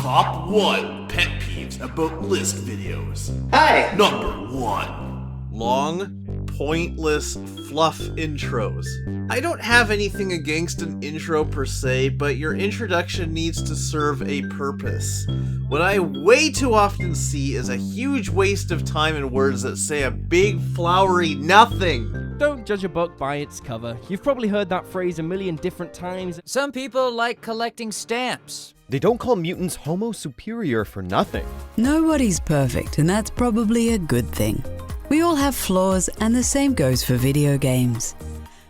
Top 1 pet peeves about list videos. Hi! Number 1. Long, pointless fluff intros. I don't have anything against an intro per se, but your introduction needs to serve a purpose. What I way too often see is a huge waste of time and words that say a big flowery nothing. Don't judge a book by its cover. You've probably heard that phrase a million different times. Some people like collecting stamps. They don't call mutants Homo superior for nothing. Nobody's perfect, and that's probably a good thing. We all have flaws, and the same goes for video games.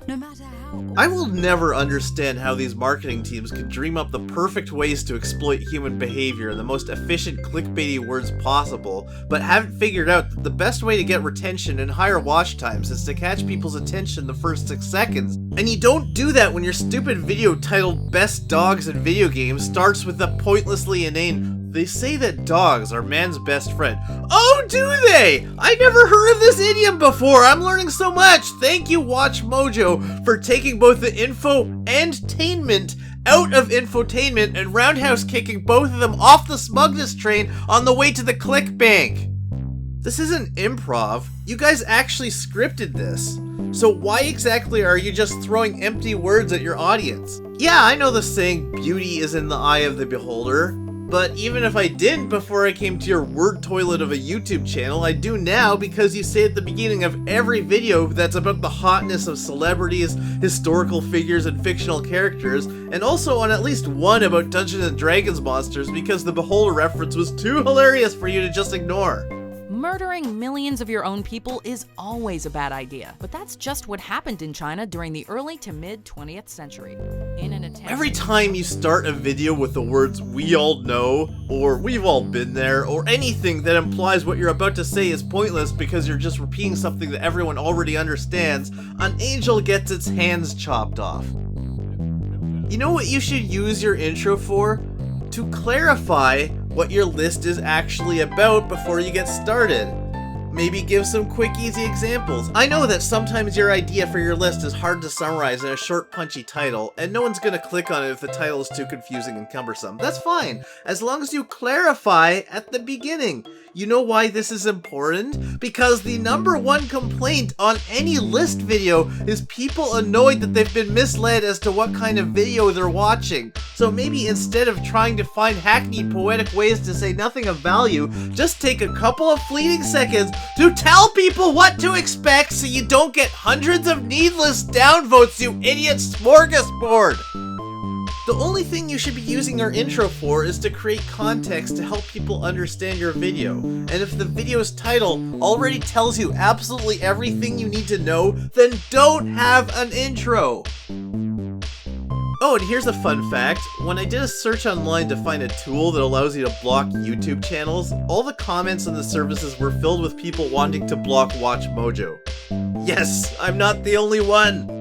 No matter how... I will never understand how these marketing teams can dream up the perfect ways to exploit human behavior in the most efficient clickbaity words possible, but haven't figured out that the best way to get retention and higher watch times is to catch people's attention the first 6 seconds. And you don't do that when your stupid video titled Best Dogs in Video Games starts with a pointlessly inane, "They say that dogs are man's best friend." Oh, do they? I never heard of this idiom before. I'm learning so much. Thank you, Watch Mojo, for taking both the info and tainment out of infotainment and roundhouse kicking both of them off the smugness train on the way to the clickbank. This isn't improv. You guys actually scripted this. So why exactly are you just throwing empty words at your audience? Yeah, I know the saying, beauty is in the eye of the beholder. But even if I didn't before I came to your word toilet of a YouTube channel, I do now because you say at the beginning of every video that's about the hotness of celebrities, historical figures, and fictional characters, and also on at least one about Dungeons & Dragons monsters because the Beholder reference was too hilarious for you to just ignore. Murdering millions of your own people is always a bad idea, but that's just what happened in China during the early to mid 20th century. In an attempt Every time you start a video with the words "we all know," or "we've all been there," or anything that implies what you're about to say is pointless because you're just repeating something that everyone already understands, an angel gets its hands chopped off. You know what you should use your intro for? To clarify what your list is actually about before you get started. Maybe give some quick, easy examples. I know that sometimes your idea for your list is hard to summarize in a short, punchy title, and no one's gonna click on it if the title is too confusing and cumbersome. That's fine, as long as you clarify at the beginning. You know why this is important? Because the #1 complaint on any list video is people annoyed that they've been misled as to what kind of video they're watching. So maybe instead of trying to find hackneyed poetic ways to say nothing of value, just take a couple of fleeting seconds to tell people what to expect so you don't get hundreds of needless downvotes, you idiot smorgasbord! The only thing you should be using your intro for is to create context to help people understand your video. And if the video's title already tells you absolutely everything you need to know, then don't have an intro! Oh, and here's a fun fact. When I did a search online to find a tool that allows you to block YouTube channels, all the comments on the services were filled with people wanting to block Watch Mojo. Yes, I'm not the only one!